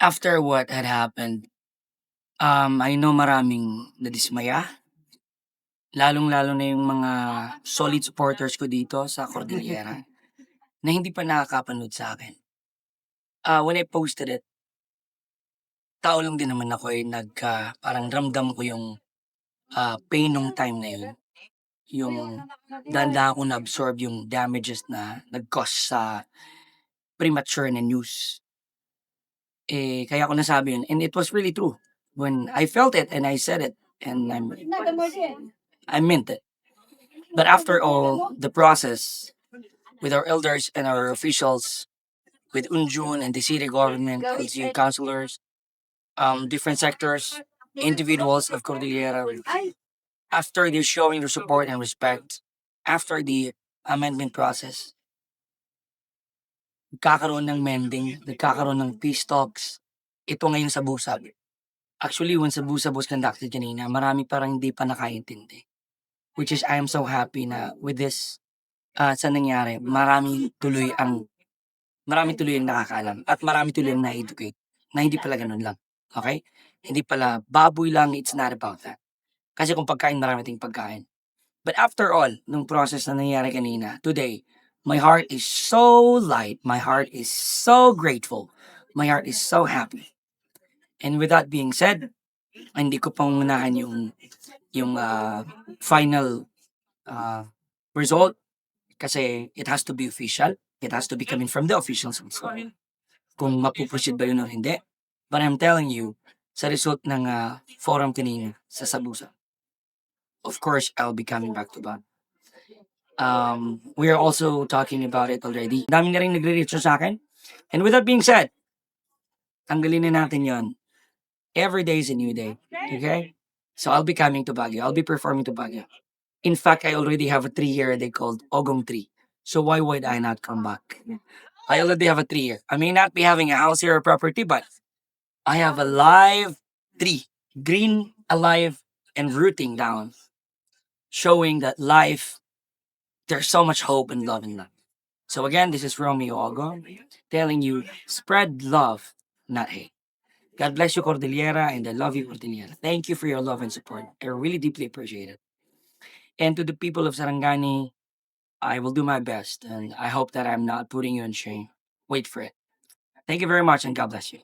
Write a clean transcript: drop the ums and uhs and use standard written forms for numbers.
After what had happened, I know maraming nadismaya, lalong-lalo na yung mga solid supporters ko dito sa Cordillera na hindi pa nakakapanood sa akin. When I posted it, tao lang din naman ako, parang ramdam ko yung, pain nung time na yun. Yung dahan-dahan kong na-absorb yung damages na nag-cause sa premature na news. Kaya ko nasabi yun and it was really true. When I felt it and I said it and I meant it. But after all the process with our elders and our officials, with Unjun and the city government, LGU councilors, different sectors, individuals of Cordillera, after they're showing their support and respect, after the amendment process, nagkakaroon ng mending, nagkakaroon ng peace talks. Ito ngayon sa Busab. Actually, when sa Busab was conducted kanina, marami parang hindi pa nakaintindi. Which is, I am so happy na with this, sa nangyari, marami tuloy ang nakakaalam at marami tuloy ang na-educate na hindi pala ganun lang. Okay? Hindi pala baboy lang, it's not about that. Kasi kung pagkain, marami ting pagkain. But after all, nung process na nangyari kanina, today, my heart is so light, my heart is so grateful, my heart is so happy. And with that being said, hindi ko pang unahan yung final result kasi it has to be official. It has to be coming from the officials also. Kung mapuproceed ba yun or hindi. But I'm telling you, sa result ng forum kanina sa Sabusa, of course, I'll be coming back to that. We are also talking about it already. Dami na rin nagre-reach sa akin. And with that being said, tanggalin na natin yon. Every day is a new day. Okay? So I'll be coming to Baguio. I'll be performing to Baguio. In fact, I already have a 3-year they called Ogong 3. So why would I not come back? I already have a 3-year. I may not be having a house here or property, but I have a live tree, green, alive, and rooting down, showing that life, there's so much hope and love in life. So again, this is Romeo Ogo, telling you, spread love, not hate. God bless you, Cordillera, and I love you, Cordillera. Thank you for your love and support. I really deeply appreciate it. And to the people of Sarangani, I will do my best, and I hope that I'm not putting you in shame. Wait for it. Thank you very much, and God bless you.